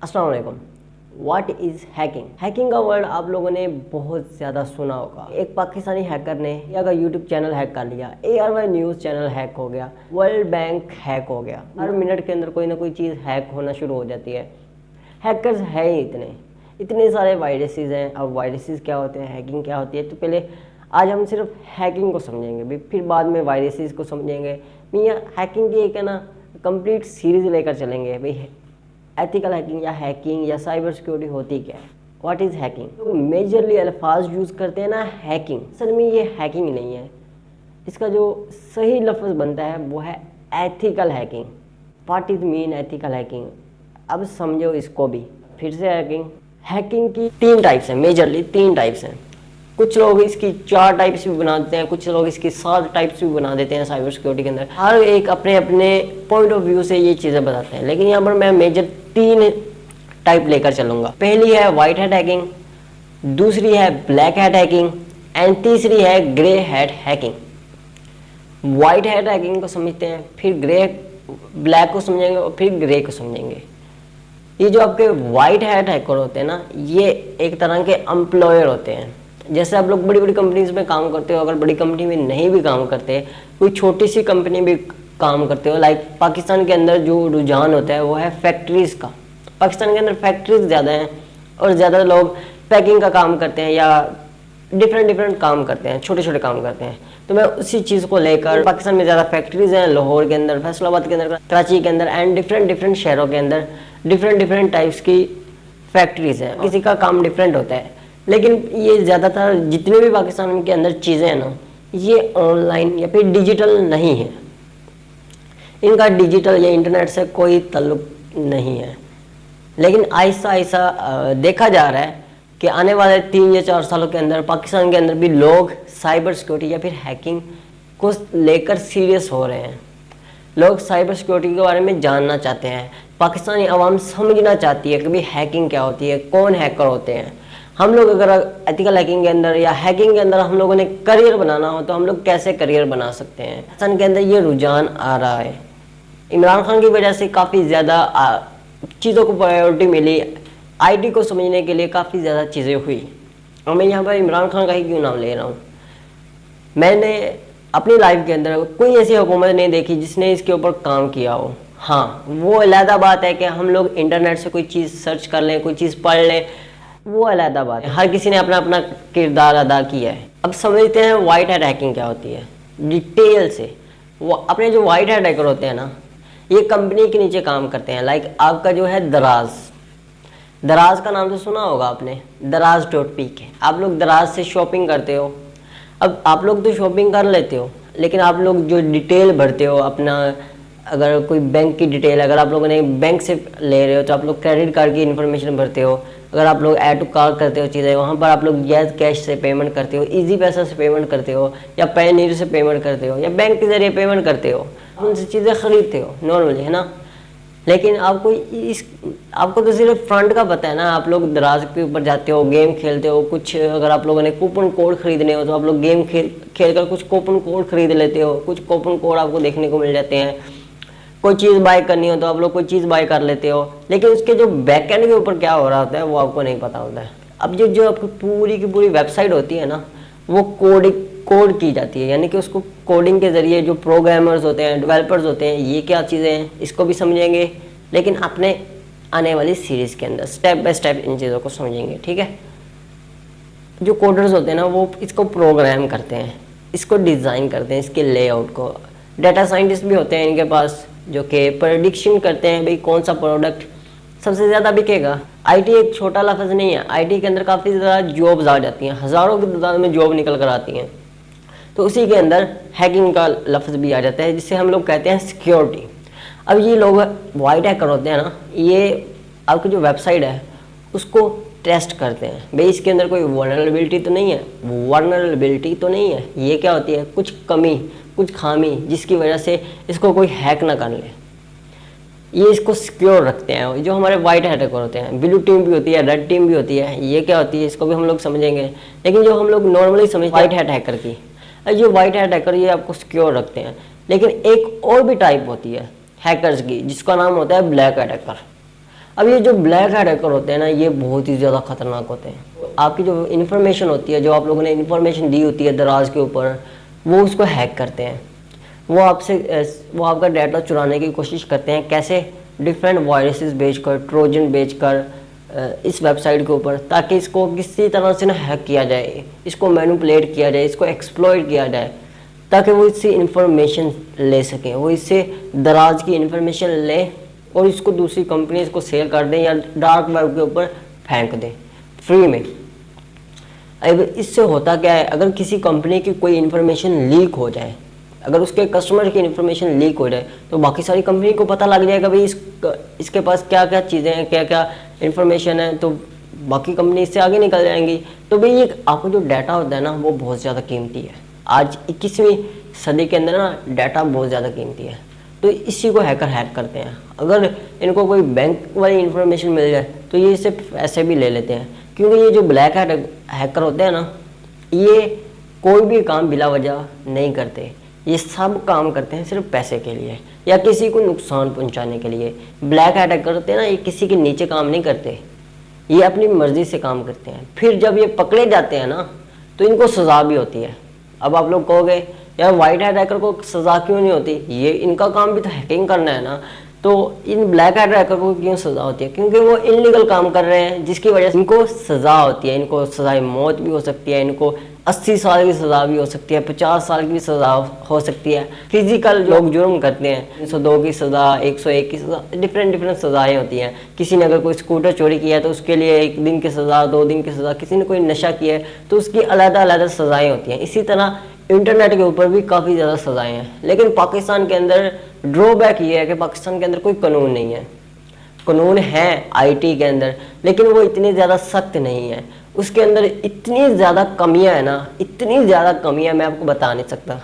अस्सलाम वालेकुम। What is hacking? Hacking का वर्ड आप लोगों ने बहुत ज़्यादा सुना होगा। एक पाकिस्तानी हैकर ने अगर यूट्यूब चैनल हैक कर लिया, ARY न्यूज़ चैनल हैक हो गया, वर्ल्ड बैंक हैक हो गया, हर मिनट के अंदर कोई ना कोई चीज़ हैक होना शुरू हो जाती है। हैकर्स हैं ही इतने सारे वायरसेस हैं। अब वायरसेस क्या होते हैं, हैकिंग क्या होती है, तो पहले आज हम सिर्फ हैकिंग को समझेंगे भी, फिर बाद में वायरसेस को समझेंगे। मियाँ हैकिंग की एक है ना कंप्लीट सीरीज लेकर चलेंगे भाई। एथिकल हैकिंग या साइबर सिक्योरिटी होती क्या है, व्हाट इज़ हैकिंग। तो मेजरली अल्फाज यूज़ करते हैं ना हैकिंग, असल में ये हैकिंग नहीं है। इसका जो सही लफ्ज़ बनता है वो है ethical hacking. What is mean ethical hacking, अब समझो इसको भी। फिर से हैकिंग की 3 टाइप्स हैं, मेजरली 3 टाइप्स हैं। कुछ लोग इसकी 4 टाइप्स भी बनाते हैं, कुछ लोग इसकी 7 टाइप्स भी बना देते हैं साइबर सिक्योरिटी के अंदर। हर एक अपने अपने पॉइंट ऑफ व्यू से ये चीज़ें बताते हैं, लेकिन यहाँ पर मैं मेजर 3 टाइप लेकर चलूँगा। पहली है वाइट हैट हैकिंग, दूसरी है ब्लैक हैट हैकिंग एंड तीसरी है grey hat hacking. White hat hacking को समझते हैं, फिर ब्लैक को समझेंगे और फिर ग्रे को समझेंगे। ये जो आपके वाइट हैट हैकर होते हैं ना, ये एक तरह के एम्प्लॉयर होते हैं। जैसे आप लोग बड़ी बड़ी कंपनीज में काम करते हो, अगर बड़ी कंपनी में नहीं भी काम करते, कोई छोटी सी कंपनी भी काम करते हो, लाइक पाकिस्तान के अंदर जो रुझान होता है वो है फैक्ट्रीज़ का। पाकिस्तान के अंदर फैक्ट्रीज ज़्यादा हैं और ज़्यादा लोग पैकिंग का काम करते हैं या डिफरेंट काम करते हैं, छोटे छोटे काम करते हैं। तो मैं उसी चीज़ को लेकर, पाकिस्तान में ज़्यादा फैक्ट्रीज़ हैं, लाहौर के अंदर, फैसलाबाद के अंदर, कराची के अंदर एंड डिफरेंट शहरों के अंदर डिफरेंट टाइप्स की फैक्ट्रीज़ हैं। किसी का काम डिफरेंट होता है, लेकिन ये ज़्यादातर जितने भी पाकिस्तान के अंदर चीज़ें हैं ना, ये ऑनलाइन या फिर डिजिटल नहीं है। इनका डिजिटल या इंटरनेट से कोई ताल्लुक नहीं है। लेकिन आहिस्ता देखा जा रहा है कि आने वाले 3 या 4 सालों के अंदर पाकिस्तान के अंदर भी लोग साइबर सिक्योरिटी या फिर हैकिंग को लेकर सीरियस हो रहे हैं। लोग साइबर सिक्योरिटी के बारे में जानना चाहते हैं, पाकिस्तानी आवाम समझना चाहती है कि भाई हैकिंग क्या होती है, कौन हैकर होते हैं। हम लोग अगर एथिकल हैकिंग के अंदर या हैकिंग के अंदर हम लोगों ने करियर बनाना हो तो हम लोग कैसे करियर बना सकते हैं। पाकिस्तान के अंदर ये रुझान आ रहा है। इमरान खान की वजह से काफ़ी ज़्यादा चीज़ों को प्रायोरिटी मिली, IT को समझने के लिए काफ़ी ज़्यादा चीज़ें हुई। और मैं यहाँ पर इमरान खान का ही क्यों नाम ले रहा हूँ, मैंने अपनी लाइफ के अंदर कोई ऐसी हुकूमत नहीं देखी जिसने इसके ऊपर काम किया हो। हाँ, वो अलहदा बात है कि हम लोग इंटरनेट से कोई चीज़ सर्च कर लें, कोई चीज़ पढ़ लें, वो अलहदा बात है। हर किसी ने अपना अपना किरदार अदा किया है। अब समझते हैं वाइट हैट हैकिंग क्या होती है डिटेल से। वो अपने जो वाइट हैट हैकर होते हैं ना, ये कंपनी के नीचे काम करते हैं। लाइक आपका जो है दराज का नाम तो सुना होगा आपने, दराज.pk। आप लोग दराज से शॉपिंग करते हो। अब आप लोग तो शॉपिंग कर लेते हो, लेकिन आप लोग जो डिटेल भरते हो अपना, अगर कोई बैंक की डिटेल, अगर आप लोगों ने बैंक से ले रहे हो तो आप लोग क्रेडिट कार्ड की इन्फॉर्मेशन भरते हो। अगर आप लोग ऐड टू कार्ड करते हो चीज़ें, वहाँ पर आप लोग या कैश से पेमेंट करते हो, इजी पैसा से पेमेंट करते हो, या पैनीर से पेमेंट करते हो, या बैंक के ज़रिए पेमेंट करते हो, उनसे चीज़ें खरीदते हो नॉर्मली, है ना। लेकिन आपको तो सिर्फ फ्रंट का पता है ना। आप लोग दराज के ऊपर जाते हो, गेम खेलते हो, कुछ अगर आप लोगों ने कूपन कोड खरीदने हो तो आप लोग गेम खेल कर कुछ कूपन कोड खरीद लेते हो, कुछ कूपन कोड आपको देखने को मिल जाते हैं। कोई चीज़ बाय करनी हो तो आप लोग कोई चीज़ बाय कर लेते हो, लेकिन उसके जो बैकएंड के ऊपर क्या हो रहा होता है वो आपको नहीं पता होता है। अब जो आपकी पूरी की पूरी वेबसाइट होती है ना, वो कोड की जाती है, यानी कि उसको कोडिंग के ज़रिए जो प्रोग्रामर्स होते हैं, डेवलपर्स होते हैं, ये क्या चीज़ें हैं इसको भी समझेंगे, लेकिन अपने आने वाली सीरीज़ के अंदर स्टेप बाय स्टेप इन चीज़ों को समझेंगे, ठीक है। जो कोडर्स होते हैं ना, वो इसको प्रोग्राम करते हैं, इसको डिज़ाइन करते हैं, इसके लेआउट को। डाटा साइंटिस्ट भी होते हैं इनके पास, जो कि प्रेडिक्शन करते हैं भाई कौन सा प्रोडक्ट सबसे ज़्यादा बिकेगा। IT एक छोटा लफ्ज़ नहीं है, IT के अंदर काफ़ी ज़्यादा जॉब्स आ जाती हैं, हज़ारों की तादाद में जॉब निकल कर आती हैं। तो उसी के अंदर हैकिंग का लफ्ज़ भी आ जाता है, जिससे हम लोग कहते हैं सिक्योरिटी। अब ये लोग वाइट हैकर होते हैं ना, ये आपकी जो वेबसाइट है उसको टेस्ट करते हैं, भाई इसके अंदर कोई वल्नरेबिलिटी तो नहीं है। ये क्या होती है, कुछ कमी, कुछ खामी, जिसकी वजह से इसको कोई हैक ना कर ले। ये इसको सिक्योर रखते हैं। जो हमारे वाइट हैकर होते हैं, ब्लू टीम भी होती है, रेड टीम भी होती है, ये क्या होती है इसको भी हम लोग समझेंगे। लेकिन जो हम लोग नॉर्मली समझते हैं वाइट हैकर की, जो वाइट हैकर ये आपको सिक्योर रखते हैं। लेकिन एक और भी टाइप होती है हैकर्स की, जिसका नाम होता है ब्लैक हैकर। अब ये जो ब्लैक हैट हैकर होते हैं ना, ये बहुत ही ज़्यादा खतरनाक होते हैं। आपकी जो इन्फॉर्मेशन होती है, जो आप लोगों ने इन्फॉर्मेशन दी होती है दराज के ऊपर, वो उसको हैक करते हैं। वो आपका डाटा चुराने की कोशिश करते हैं। कैसे? डिफरेंट वायरसेस भेजकर, ट्रोजन भेजकर इस वेबसाइट के ऊपर, ताकि इसको किसी तरह से ना हैक किया जाए, इसको मैनिपुलेट किया जाए, इसको एक्सप्लॉइट किया जाए, ताकि वो इससे इंफॉर्मेशन ले सकें। वो इससे दराज की इंफॉर्मेशन ले और इसको दूसरी कंपनीज को सेल कर दें या डार्क वेब के ऊपर फेंक दें फ्री में। अब इससे होता क्या है, अगर किसी कंपनी की कोई इन्फॉर्मेशन लीक हो जाए, अगर उसके कस्टमर की इन्फॉर्मेशन लीक हो जाए, तो बाकी सारी कंपनी को पता लग जाएगा भाई इसके पास क्या क्या चीज़ें हैं, क्या क्या इन्फॉर्मेशन है, तो बाकी कंपनी इससे आगे निकल जाएंगी। तो भाई ये आपको जो डाटा होता है ना, वो बहुत ज़्यादा कीमती है। आज 21वीं सदी के अंदर ना डाटा बहुत ज़्यादा कीमती है, तो इसी को हैकर हैक करते हैं। अगर इनको कोई बैंक वाली इन्फॉर्मेशन मिल जाए तो ये सिर्फ ऐसे भी ले लेते हैं, क्योंकि ये जो ब्लैक हैकर होते हैं ना, ये कोई भी काम बिला वजह नहीं करते। ये सब काम करते हैं सिर्फ पैसे के लिए या किसी को नुकसान पहुंचाने के लिए। ब्लैक हैकर करते हैं ना, ये किसी के नीचे काम नहीं करते, ये अपनी मर्जी से काम करते हैं। फिर जब ये पकड़े जाते हैं ना, तो इनको सज़ा भी होती है। अब आप लोग कहोगे यार वाइट हैट हैकर को सज़ा क्यों नहीं होती, ये इनका काम भी तो हैकिंग करना है ना, तो इन ब्लैक हैट हैकर को क्यों सज़ा होती है? क्योंकि वो इलीगल काम कर रहे हैं, जिसकी वजह से इनको सज़ा होती है। इनको सज़ाए मौत भी हो सकती है, इनको 80 साल की सज़ा भी हो सकती है, 50 साल की भी सज़ा हो सकती है। फिजिकल लोग जुर्म करते हैं, 302 की सज़ा, 101 की सज़ा, डिफरेंट सज़ाएँ होती हैं। किसी ने अगर कोई स्कूटर चोरी किया है तो उसके लिए 1 दिन की सज़ा, 2 दिन की सज़ा। किसी ने कोई नशा किया है तो उसकी अलग-अलग सज़ाएँ होती हैं। इसी तरह इंटरनेट के ऊपर भी काफ़ी ज़्यादा सज़ाएँ हैं। लेकिन पाकिस्तान के अंदर ड्रॉबैक ये है कि पाकिस्तान के अंदर कोई कानून नहीं है। कानून है आईटी के अंदर, लेकिन वो इतनी ज़्यादा सख्त नहीं है। उसके अंदर इतनी ज़्यादा कमियां है ना, इतनी ज़्यादा कमियां मैं आपको बता नहीं सकता।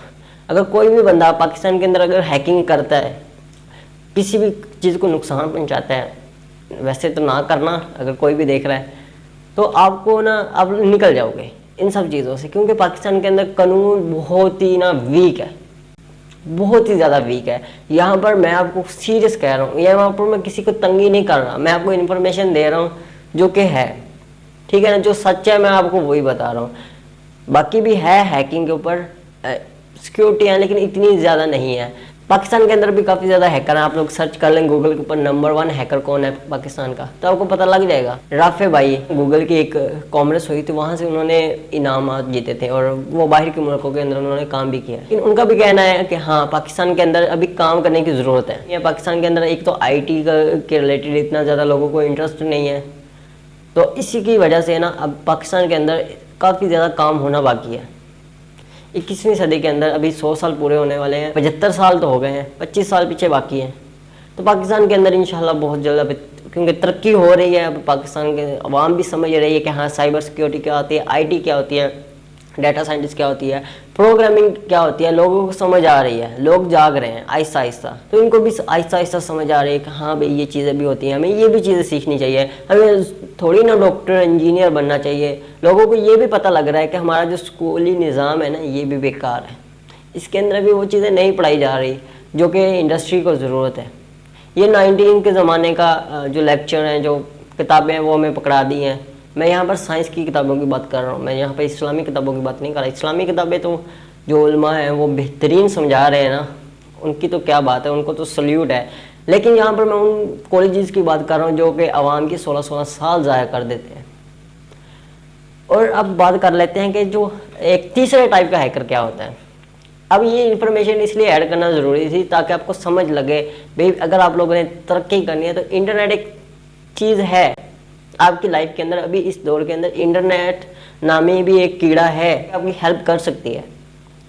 अगर कोई भी बंदा पाकिस्तान के अंदर अगर हैकिंग करता है, किसी भी चीज़ को नुकसान पहुंचाता है, वैसे तो ना करना, अगर कोई भी देख रहा है तो आपको ना, आप निकल जाओगे इन सब चीज़ों से, क्योंकि पाकिस्तान के अंदर कानून बहुत ही ना वीक है, बहुत ही ज़्यादा वीक है। यहाँ पर मैं आपको सीरियस कह रहा हूँ, यहाँ पर मैं किसी को तंगी नहीं कर रहा, मैं आपको इन्फॉर्मेशन दे रहा हूँ जो कि है, ठीक है ना, जो सच है मैं आपको वही बता रहा हूँ। बाकी भी है हैकिंग के ऊपर सिक्योरिटी है, लेकिन इतनी ज़्यादा नहीं है। पाकिस्तान के अंदर भी काफ़ी ज़्यादा हैकर हैं। आप लोग सर्च कर लें गूगल के ऊपर, नंबर 1 हैकर कौन है पाकिस्तान का, तो आपको पता लग जाएगा। राफे भाई, गूगल की एक कॉन्फ्रेंस हुई थी, वहाँ से उन्होंने इनाम जीते थे और वो बाहर के मुल्कों के अंदर उन्होंने काम भी किया। लेकिन उनका भी कहना है कि हाँ, पाकिस्तान के अंदर अभी काम करने की ज़रूरत है। या पाकिस्तान के अंदर एक तो IT के रिलेटेड इतना ज़्यादा लोगों को इंटरेस्ट नहीं है, तो इसी की वजह से ना अब पाकिस्तान के अंदर काफ़ी ज़्यादा काम होना बाकी है। 21वीं सदी के अंदर अभी 100 साल पूरे होने वाले हैं, 75 साल तो हो गए हैं, 25 साल पीछे बाकी हैं। तो पाकिस्तान के अंदर इंशाल्लाह बहुत जल्द, क्योंकि तरक्की हो रही है, अब पाकिस्तान के अवाम भी समझ रही है कि हाँ, साइबर सिक्योरिटी क्या होती है, IT क्या होती है, डाटा साइंटिस्ट क्या होती है, प्रोग्रामिंग क्या होती है, लोगों को समझ आ रही है, लोग जाग रहे हैं आहिस्ता आहिस्ता। तो इनको भी आहिस्ता आहिस्ता समझ आ रही है कि हाँ भाई, ये चीज़ें भी होती हैं, हमें ये भी चीज़ें सीखनी चाहिए। हमें थोड़ी ना डॉक्टर इंजीनियर बनना चाहिए। लोगों को ये भी पता लग रहा है कि हमारा जो स्कूली निज़ाम है ना, ये भी बेकार है, इसके अंदर भी वो चीज़ें नहीं पढ़ाई जा रही जो कि इंडस्ट्री को ज़रूरत है। ये 19 के ज़माने का जो लेक्चर हैं, जो किताबें हैं, वो हमें पकड़ा दी हैं। मैं यहाँ पर साइंस की किताबों की बात कर रहा हूँ, मैं यहाँ पर इस्लामी किताबों की बात नहीं कर रहा। इस्लामी किताबें तो जो उलमा हैं वो बेहतरीन समझा रहे हैं ना, उनकी तो क्या बात है, उनको तो सल्यूट है। लेकिन यहाँ पर मैं उन कॉलेजेस की बात कर रहा हूँ जो कि आवाम की 16-16 साल ज़ाया कर देते हैं। और अब बात कर लेते हैं कि जो एक तीसरे टाइप का हैकर क्या होता है। अब ये इन्फॉर्मेशन इसलिए ऐड करना ज़रूरी थी ताकि आपको समझ लगे भाई, अगर आप लोगों ने तरक्की करनी है तो इंटरनेट एक चीज़ है आपकी लाइफ के अंदर। अभी इस दौर के अंदर इंटरनेट नामी भी एक कीड़ा है, आपकी हेल्प कर सकती है,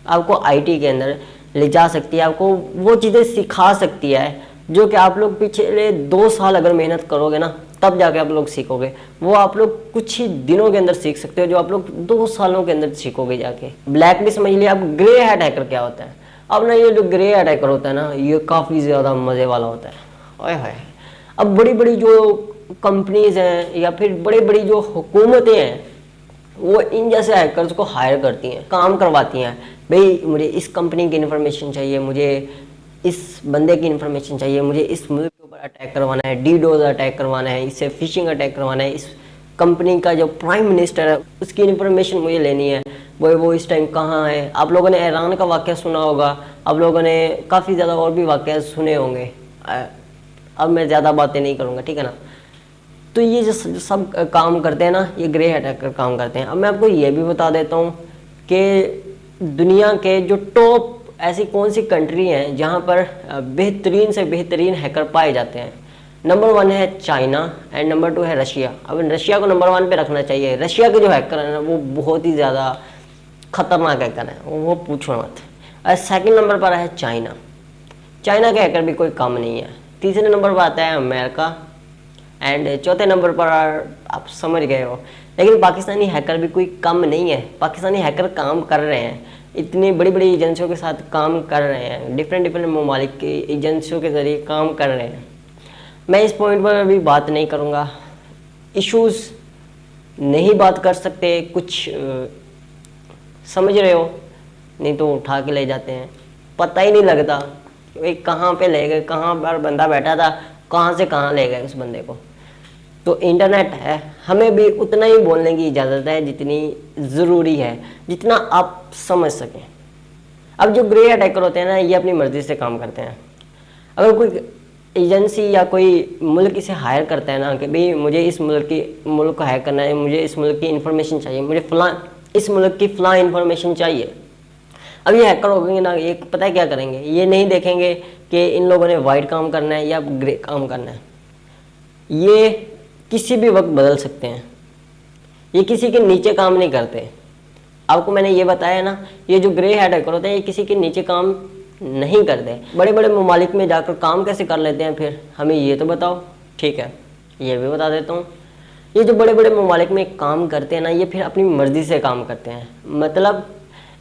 आपको IT के अंदर ले जा सकती है, आपको वो चीज़ें सिखा सकती है जो कि आप लोग पिछले 2 साल अगर मेहनत करोगे ना, तब जाके आप लोग सीखोगे। वो आप लोग कुछ ही दिनों के अंदर सीख सकते हो जो आप लोग 2 सालों के अंदर सीखोगे जाके। ब्लैक भी समझ लिया। अब ग्रे हैट हैकर क्या होता है? अब ना ये जो ग्रे हैट हैकर होता है ना, ये काफ़ी ज़्यादा मज़े वाला होता है। ओए होए, अब बड़ी बड़ी जो कंपनीज हैं या फिर बड़ी बड़ी जो हुकूमतें हैं, वो इन जैसे हैकर्स को हायर करती हैं, काम करवाती हैं। भाई मुझे इस कंपनी की इन्फॉर्मेशन चाहिए, मुझे इस बंदे की इन्फॉर्मेशन चाहिए, मुझे इस मुल्क के ऊपर अटैक करवाना है, डीडोज अटैक करवाना है, इससे फिशिंग अटैक करवाना है, इस कंपनी का जो प्राइम मिनिस्टर है उसकी इन्फॉर्मेशन मुझे लेनी है, वो इस टाइम कहाँ है। आप लोगों ने ईरान का वाक़या सुना होगा, आप लोगों ने काफ़ी ज़्यादा और भी वाक़या सुने होंगे। अब मैं ज़्यादा बातें नहीं करूँगा, ठीक है ना। तो ये जो सब काम करते हैं ना, ये ग्रे हैकर काम करते हैं। अब मैं आपको ये भी बता देता हूँ कि दुनिया के जो टॉप ऐसी कौन सी कंट्री हैं जहाँ पर बेहतरीन से बेहतरीन हैकर पाए जाते हैं। नंबर 1 है चाइना एंड नंबर 2 है रशिया। अब रशिया को नंबर 1 पे रखना चाहिए। रशिया के जो हैकर हैं ना वो बहुत ही ज़्यादा खतरनाक हैकर हैं, वो पूछो मत। और सेकंड नंबर पर है चाइना। चाइना के हैकर भी कोई कम नहीं है। तीसरे नंबर पर आता है अमेरिका एंड चौथे नंबर पर आप समझ गए हो। लेकिन पाकिस्तानी हैकर भी कोई कम नहीं है। पाकिस्तानी हैकर काम कर रहे हैं, इतनी बड़ी बड़ी एजेंसियों के साथ काम कर रहे हैं, डिफरेंट ममालिक की एजेंसियों के ज़रिए काम कर रहे हैं। मैं इस पॉइंट पर अभी बात नहीं करूँगा, इश्यूज़ नहीं बात कर सकते, कुछ समझ रहे हो, नहीं तो उठा के ले जाते हैं, पता ही नहीं लगता कि कहाँ पे ले गए, कहाँ पर बंदा बैठा था, कहाँ से कहाँ ले गए उस बंदे को। तो इंटरनेट है, हमें भी उतना ही बोलने की इजाज़त है जितनी ज़रूरी है, जितना आप समझ सकें। अब जो ग्रे अटैकर होते हैं ना, ये अपनी मर्ज़ी से काम करते हैं। अगर कोई एजेंसी या कोई मुल्क इसे हायर करता है ना कि भाई मुझे इस मुल्क को हैक करना है, मुझे इस मुल्क की इन्फॉर्मेशन चाहिए, मुझे इस मुल्क की फ़लाँ इन्फॉर्मेशन चाहिए। अब ये हैकर हो गए ना, ये पता है क्या करेंगे, ये नहीं देखेंगे कि इन लोगों ने वाइट काम करना है या ग्रे काम करना है। ये किसी भी वक्त बदल सकते हैं, ये किसी के नीचे काम नहीं करते। आपको मैंने ये बताया ना, ये जो ग्रे हैकर होते हैं ये किसी के नीचे काम नहीं करते। बड़े बड़े ममालिक में जाकर काम कैसे कर लेते हैं फिर हमें ये तो बताओ, ठीक है, ये भी बता देता हूँ। ये जो बड़े बड़े ममालिक में काम करते हैं ना, ये फिर अपनी मर्ज़ी से काम करते हैं। मतलब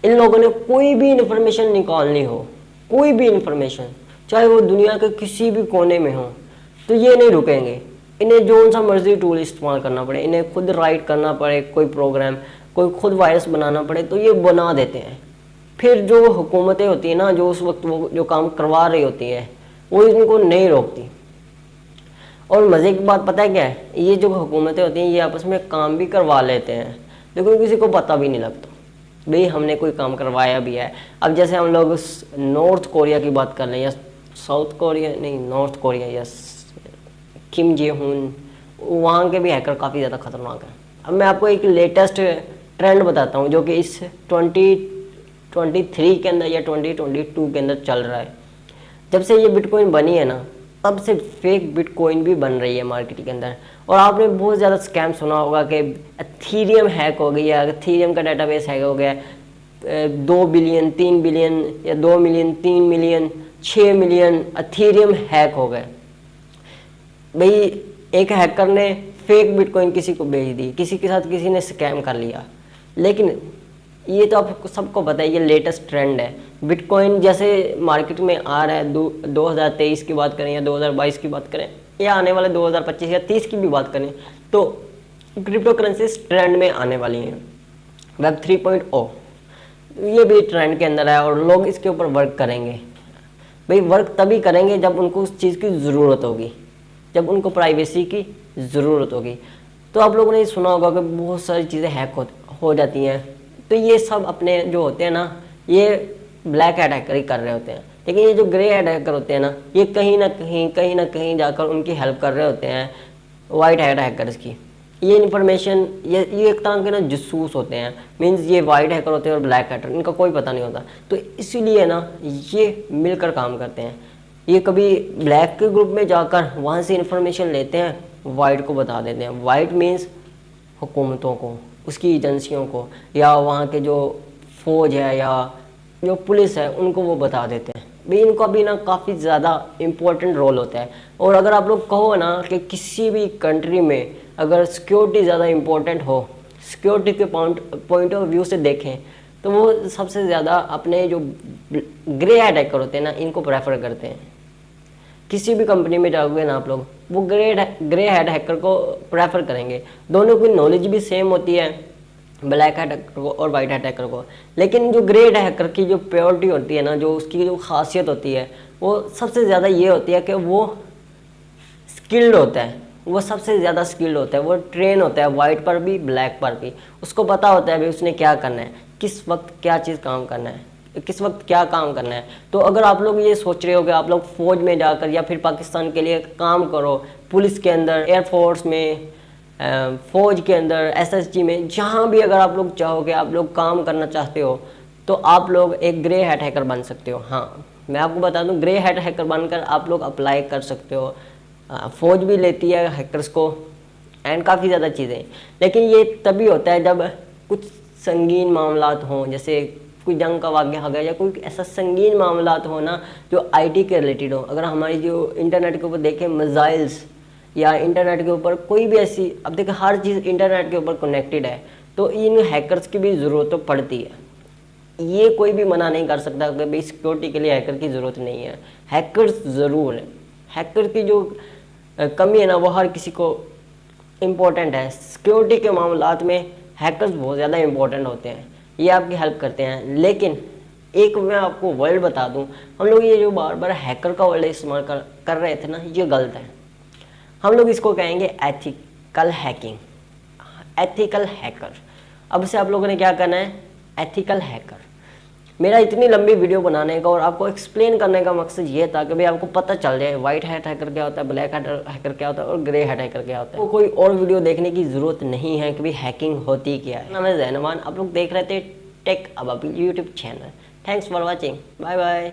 इन लोगों ने कोई भी इन्फॉर्मेशन निकालनी हो, कोई भी इन्फॉर्मेशन, चाहे वो दुनिया के किसी भी कोने में हो, तो ये नहीं रुकेंगे। इन्हें जो सा मर्जी टूल इस्तेमाल करना पड़े, इन्हें खुद राइट करना पड़े कोई प्रोग्राम, कोई खुद वायरस बनाना पड़े, तो ये बना देते हैं। फिर जो हुकूमतें होती हैं ना, जो उस वक्त वो जो काम करवा रही होती है, वो इनको नहीं रोकती। और मज़े की बात पता है क्या है, ये जो हुकूमतें होती हैं ये आपस में काम भी करवा लेते हैं, लेकिन किसी को पता भी नहीं लगता भाई हमने कोई काम करवाया भी है। अब जैसे हम लोग नॉर्थ कोरिया की बात कर लें या साउथ कोरिया, नहीं नॉर्थ कोरिया या किम जे हुन, वहाँ के भी हैकर काफ़ी ज़्यादा खतरनाक हैं। अब मैं आपको एक लेटेस्ट ट्रेंड बताता हूँ जो कि इस 2023 के अंदर या 2022 के अंदर चल रहा है। जब से ये बिटकॉइन बनी है ना, तब से फेक बिटकॉइन भी बन रही है मार्केट के अंदर। और आपने बहुत ज़्यादा स्कैम सुना होगा कि एथीरियम हैक हो गया, एथीरियम का डाटाबेस हैक हो गया, 2 बिलियन 3 बिलियन या 2 million 3 million 6 million Ethereum hack हो गए। भाई एक हैकर ने फेक बिटकॉइन किसी को भेज दी, किसी के साथ किसी ने स्कैम कर लिया। लेकिन ये तो आपको सबको पता है, ये लेटेस्ट ट्रेंड है। बिटकॉइन जैसे मार्केट में आ रहा है, 2023 की बात करें या 2022 की बात करें या आने वाले 2025 या 30 की भी बात करें, तो क्रिप्टो करेंसीज ट्रेंड में आने वाली हैं। वेब 3.0 ये भी ट्रेंड के अंदर है और लोग इसके ऊपर वर्क करेंगे। भाई वर्क तभी करेंगे जब उनको उस चीज़ की ज़रूरत होगी, जब उनको प्राइवेसी की ज़रूरत होगी। तो आप लोगों ने सुना होगा कि बहुत सारी चीज़ें हैक हो जाती हैं। तो ये सब अपने जो होते हैं ना, ये ब्लैक हैट हैकर ही कर रहे होते हैं। लेकिन ये जो ग्रे हैट हैकर होते हैं ना, ये कहीं ना कहीं जाकर उनकी हेल्प कर रहे होते हैं वाइट हैट हैकर्स की। ये इन्फॉर्मेशन, ये एक तरह के ना जासूस होते हैं, मीन्स ये वाइट हैकर होते हैं और ब्लैक हैकर, इनका कोई पता नहीं होता। तो इसीलिए ना ये मिलकर काम करते हैं। ये कभी ब्लैक के ग्रुप में जाकर वहाँ से इन्फॉर्मेशन लेते हैं, वाइट को बता देते हैं। वाइट मीन्स हुकूमतों को, उसकी एजेंसियों को, या वहाँ के जो फौज है या जो पुलिस है, उनको वो बता देते हैं। भाई इनका भी ना काफ़ी ज़्यादा इम्पोर्टेंट रोल होता है। और अगर आप लोग कहो ना कि किसी भी कंट्री में अगर सिक्योरिटी ज़्यादा इम्पोर्टेंट हो, सिक्योरिटी के पॉइंट ऑफ व्यू से देखें, तो वो सबसे ज़्यादा अपने जो ग्रे हैट हैकर होते हैं ना, इनको प्रेफर करते हैं। किसी भी कंपनी में जाओगे ना आप लोग, वो ग्रे हैट हैकर को प्रेफर करेंगे। दोनों की नॉलेज भी सेम होती है, ब्लैक हैट हैकर को और वाइट हैट हैकर को। लेकिन जो ग्रे हैकर की जो प्योरिटी होती है ना, जो उसकी जो खासियत होती है, वो सबसे ज़्यादा ये होती है कि वो स्किल्ड होता है, वो सबसे ज़्यादा स्किल्ड होता है, वो ट्रेन होता है वाइट पर भी ब्लैक पर भी। उसको पता होता है भाई उसने क्या करना है, किस वक्त क्या चीज़ काम करना है, किस वक्त क्या काम करना है। तो अगर आप लोग ये सोच रहे हो कि आप लोग फौज में जाकर या फिर पाकिस्तान के लिए काम करो, पुलिस के अंदर, एयरफोर्स में, फौज के अंदर, एसएसजी में, जहाँ भी अगर आप लोग चाहोगे, आप लोग काम करना चाहते हो, तो आप लोग एक ग्रे हैट हैकर बन सकते हो। हाँ, मैं आपको बता दूं, ग्रे हैट हैकर बनकर आप लोग अप्लाई कर सकते हो। फौज भी लेती है हैकर्स को एंड काफ़ी ज़्यादा चीज़ें। लेकिन ये तभी होता है जब कुछ संगीन मामलात हों, जैसे कोई जंग का वाक़या हो गया या कोई ऐसा संगीन मामलात हो ना जो आईटी के रिलेटेड हो। अगर हमारी जो इंटरनेट के ऊपर देखें मिसाइल्स या इंटरनेट के ऊपर कोई भी ऐसी, अब देखिए हर चीज़ इंटरनेट के ऊपर कनेक्टेड है, तो इन हैकर्स की भी ज़रूरत तो पड़ती है। ये कोई भी मना नहीं कर सकता कि भाई सिक्योरिटी के लिए हैकर की ज़रूरत नहीं है। हैकर्स ज़रूर है, हैकर की जो कमी है ना वो हर किसी को इम्पोर्टेंट है। सिक्योरिटी के मामलात में हैकर्स बहुत ज़्यादा इम्पोर्टेंट होते हैं, ये आपकी हेल्प करते हैं। लेकिन एक मैं आपको वर्ड बता दूं, हम लोग ये जो बार बार हैकर का वर्ड इस्तेमाल कर रहे थे ना, ये गलत है। हम लोग इसको कहेंगे एथिकल हैकिंग, एथिकल हैकर। अब से आप लोगों ने क्या करना है, एथिकल हैकर। मेरा इतनी लंबी वीडियो बनाने का और आपको एक्सप्लेन करने का मकसद ये था कि भाई आपको पता चल जाए वाइट हैट हैकर क्या होता है, ब्लैक हैट हैकर क्या होता है और ग्रे हैट हैकर क्या होता है। तो कोई और वीडियो देखने की ज़रूरत नहीं है कि भाई हैकिंग होती क्या है। मैं जैनवान, आप लोग देख रहे थे टेक अब YouTube channel. Thanks for watching, bye bye.